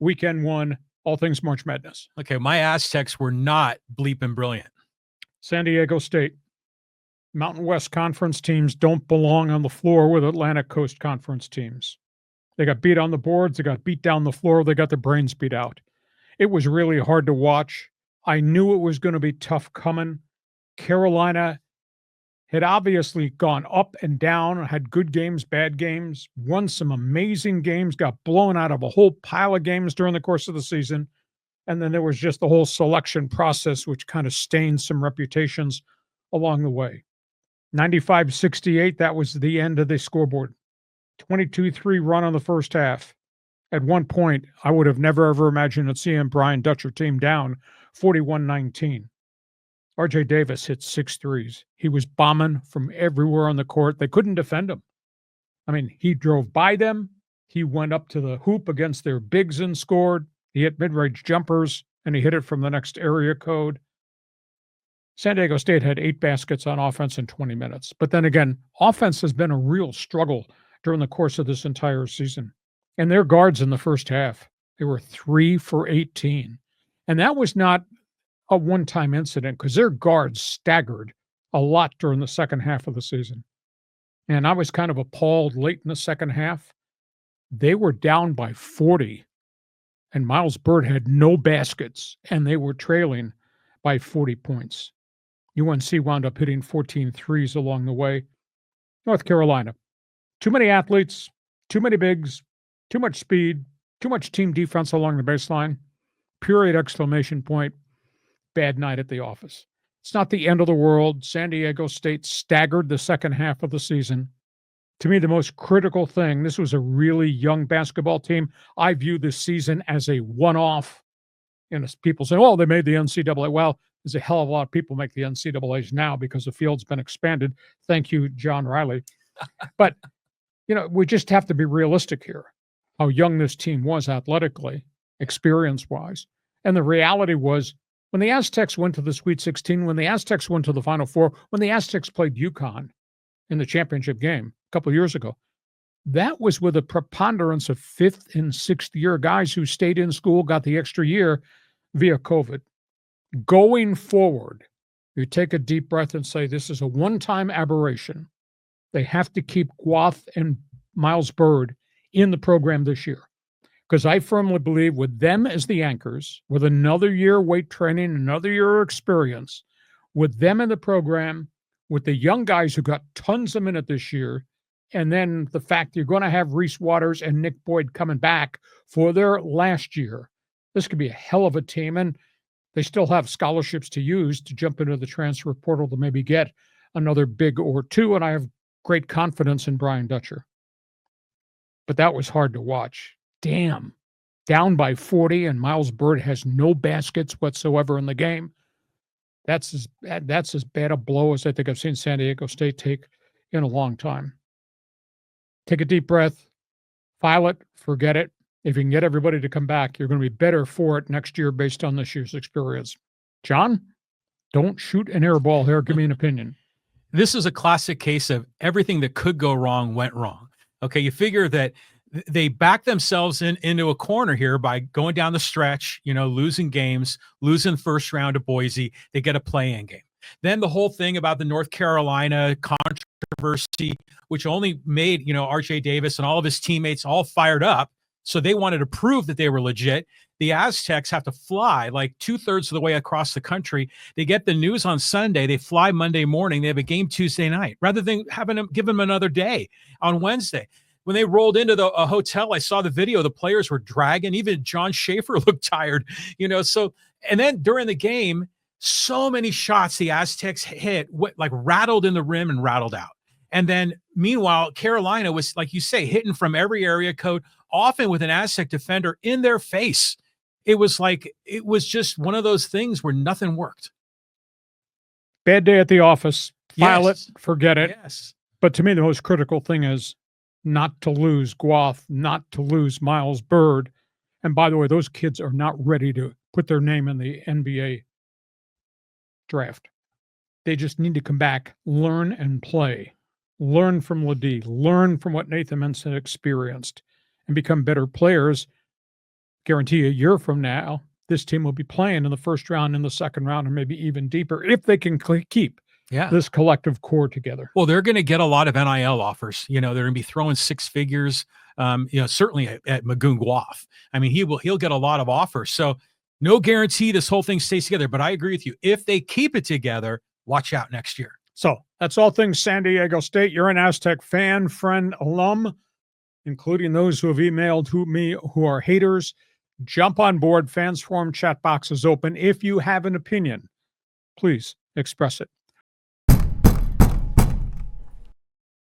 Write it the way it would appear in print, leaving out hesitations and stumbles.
weekend one, all things March Madness. Okay, my Aztecs were not bleeping brilliant. San Diego State. Mountain West Conference teams don't belong on the floor with Atlantic Coast Conference teams. They got beat on the boards. They got beat down the floor. They got their brains beat out. It was really hard to watch. I knew it was going to be tough coming. Carolina had obviously gone up and down, had good games, bad games, won some amazing games, got blown out of a whole pile of games during the course of the season. And then there was just the whole selection process, which kind of stained some reputations along the way. 95-68, that was the end of the scoreboard. 22-3 run on the first half. At one point, I would have never, ever imagined seeing Brian Dutcher team down 41-19. R.J. Davis hit 6 threes. He was bombing from everywhere on the court. They couldn't defend him. I mean, he drove by them. He went up to the hoop against their bigs and scored. He hit mid-range jumpers, and he hit it from the next area code. San Diego State had 8 baskets on offense in 20 minutes. But then again, offense has been a real struggle during the course of this entire season. And their guards in the first half, they were 3 for 18. And that was not a one-time incident because their guards staggered a lot during the second half of the season. And I was kind of appalled late in the second half. They were down by 40, and Miles Byrd had no baskets, and they were trailing by 40 points. UNC wound up hitting 14 threes along the way. North Carolina, too many athletes, too many bigs, too much speed, too much team defense along the baseline. Period, exclamation point. Bad night at the office. It's not the end of the world. San Diego State staggered the second half of the season. To me, the most critical thing, this was a really young basketball team. I view this season as a one-off. And people say, oh, they made the NCAA. Well, there's a hell of a lot of people make the NCAAs now because the field's been expanded. Thank you, John Riley. But, we just have to be realistic here. How young this team was athletically, experience-wise. And the reality was, when the Aztecs went to the Sweet 16, when the Aztecs went to the Final Four, when the Aztecs played UConn in the championship game a couple of years ago, that was with a preponderance of 5th and 6th year guys who stayed in school, got the extra year via COVID. Going forward, you take a deep breath and say, this is a one-time aberration. They have to keep Gwath and Miles Byrd in the program this year. Because I firmly believe with them as the anchors, with another year weight training, another year of experience, with them in the program, with the young guys who got tons of minutes this year, and then the fact you're going to have Reese Waters and Nick Boyd coming back for their last year, this could be a hell of a team. And they still have scholarships to use to jump into the transfer portal to maybe get another big or two. And I have great confidence in Brian Dutcher. But that was hard to watch. Damn. Down by 40, and Miles Byrd has no baskets whatsoever in the game. That's as bad a blow as I think I've seen San Diego State take in a long time. Take a deep breath, file it, forget it. If you can get everybody to come back, you're going to be better for it next year based on this year's experience. John, don't shoot an air ball here. Give me an opinion. This is a classic case of everything that could go wrong went wrong. Okay, you figure that they back themselves into a corner here by going down the stretch, losing games, losing first round to Boise. They get a play-in game. Then the whole thing about the North Carolina controversy, which only made, R.J. Davis and all of his teammates all fired up. So they wanted to prove that they were legit. The Aztecs have to fly like 2/3 of the way across the country. They get the news on Sunday. They fly Monday morning. They have a game Tuesday night rather than give them another day on Wednesday. When they rolled into the hotel, I saw the video. The players were dragging. Even John Schaefer looked tired, So, and then during the game, so many shots the Aztecs hit, rattled in the rim and rattled out. And then meanwhile, Carolina was, like you say, hitting from every area code, often with an Aztec defender in their face. It was just one of those things where nothing worked. Bad day at the office. File it, forget it. Yes. But to me, the most critical thing is not to lose Gwath, not to lose Miles Byrd. And by the way, those kids are not ready to put their name in the NBA draft. They just need to come back, learn and play. Learn from Ledee, learn from what Nathan Menson experienced, and become better players. guarantee a year from now, this team will be playing in the first round, in the second round, and maybe even deeper if they can keep this collective core together. Well, they're going to get a lot of NIL offers. They're going to be throwing six figures. Certainly at Magoon Gwath. I mean, he'll get a lot of offers. So no guarantee this whole thing stays together. But I agree with you. If they keep it together, watch out next year. So that's all things San Diego State. You're an Aztec fan, friend, alum, including those who have emailed me who are haters. Jump on board. Fans Forum chat box is open. If you have an opinion, please express it.